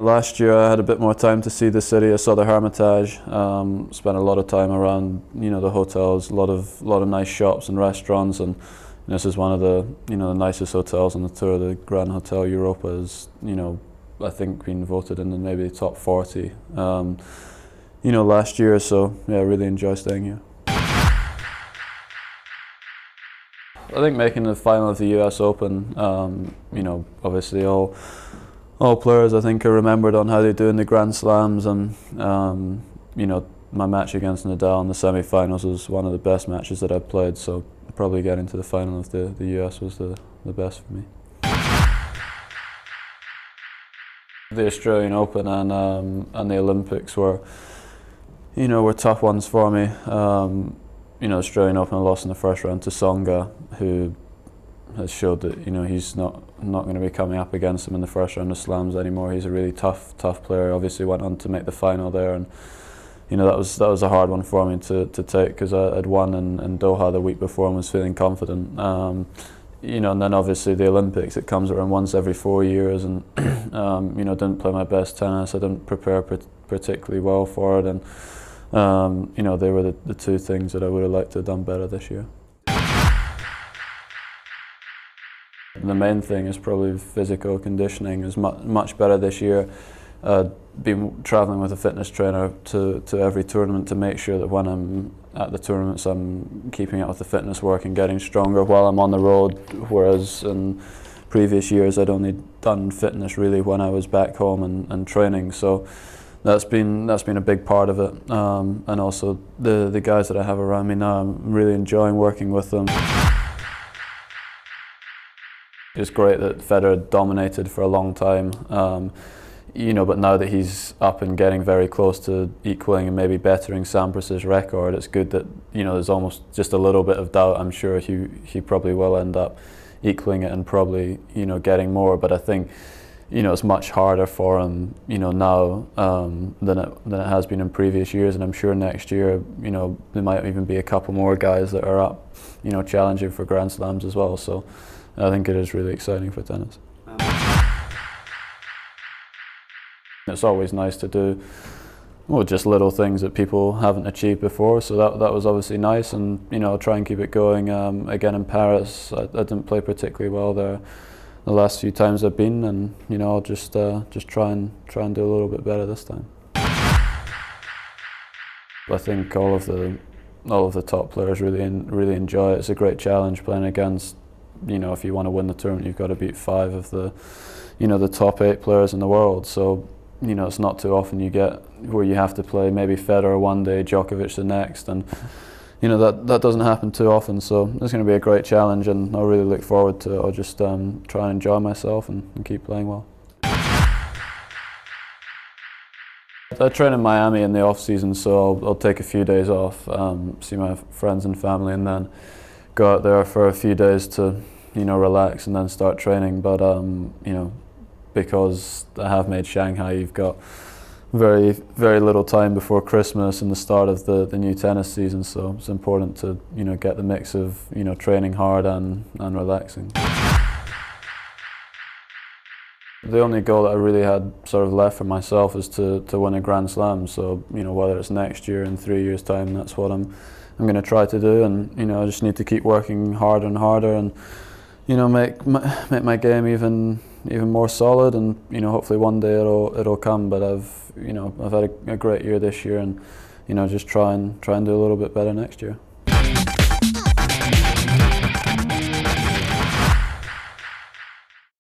Last year I had a bit more time to see the city. I saw the Hermitage, spent a lot of time around, the hotels, a lot of nice shops and restaurants, and this is one of the, the nicest hotels on the tour. The Grand Hotel Europa is, I think been voted in the maybe top 40, last year. So yeah, I really enjoy staying here. I think making the final of the US Open, obviously all players I think are remembered on how they do in the Grand Slams, and my match against Nadal in the semi-finals was one of the best matches that I've played, so probably getting to the final of the US was the best for me. The Australian Open and the Olympics were tough ones for me. Australian Open I lost in the first round to Tsonga, who has showed that he's not going to be coming up against him in the first round of slams anymore. He's a really tough player. Obviously went on to make the final there, and that was a hard one for me to take, because I'd won in Doha the week before and was feeling confident. And then obviously the Olympics, it comes around once every 4 years, and didn't play my best tennis. I didn't prepare particularly well for it, and they were the two things that I would have liked to have done better this year. The main thing is probably physical conditioning is much better this year. Been travelling with a fitness trainer to every tournament to make sure that when I'm at the tournaments I'm keeping up with the fitness work and getting stronger while I'm on the road, whereas in previous years I'd only done fitness really when I was back home and training. So that's been a big part of it, and also the guys that I have around me now, I'm really enjoying working with them. It's great that Federer dominated for a long time, but now that he's up and getting very close to equaling and maybe bettering Sampras's record, it's good that there's almost just a little bit of doubt. I'm sure he probably will end up equaling it and probably getting more, but I think it's much harder for him now than it has been in previous years, and I'm sure next year there might even be a couple more guys that are up challenging for Grand Slams as well. So I think it is really exciting for tennis. It's always nice to do just little things that people haven't achieved before, so that was obviously nice, and I'll try and keep it going. Again in Paris, I didn't play particularly well there the last few times I've been, and I'll just try and do a little bit better this time. I think all of the top players really enjoy it. It's a great challenge playing against, if you want to win the tournament, you've got to beat 5 of the top 8 players in the world. So it's not too often you get where you have to play maybe Federer one day, Djokovic the next, and that doesn't happen too often. So it's going to be a great challenge, and I'll really look forward to it. I'll just try and enjoy myself and keep playing well. I train in Miami in the off season, so I'll take a few days off, see my friends and family, and then go out there for a few days to relax and then start training. But because I have made Shanghai, you've got very little time before Christmas and the start of the new tennis season, so it's important to get the mix of training hard and relaxing. The only goal that I really had sort of left for myself is to win a Grand Slam. So whether it's next year, in 3 years' time, that's what I'm going to try to do, and I just need to keep working harder and harder, and make my game even more solid, and hopefully one day it'll come. But I've had a great year this year, and just try and do a little bit better next year.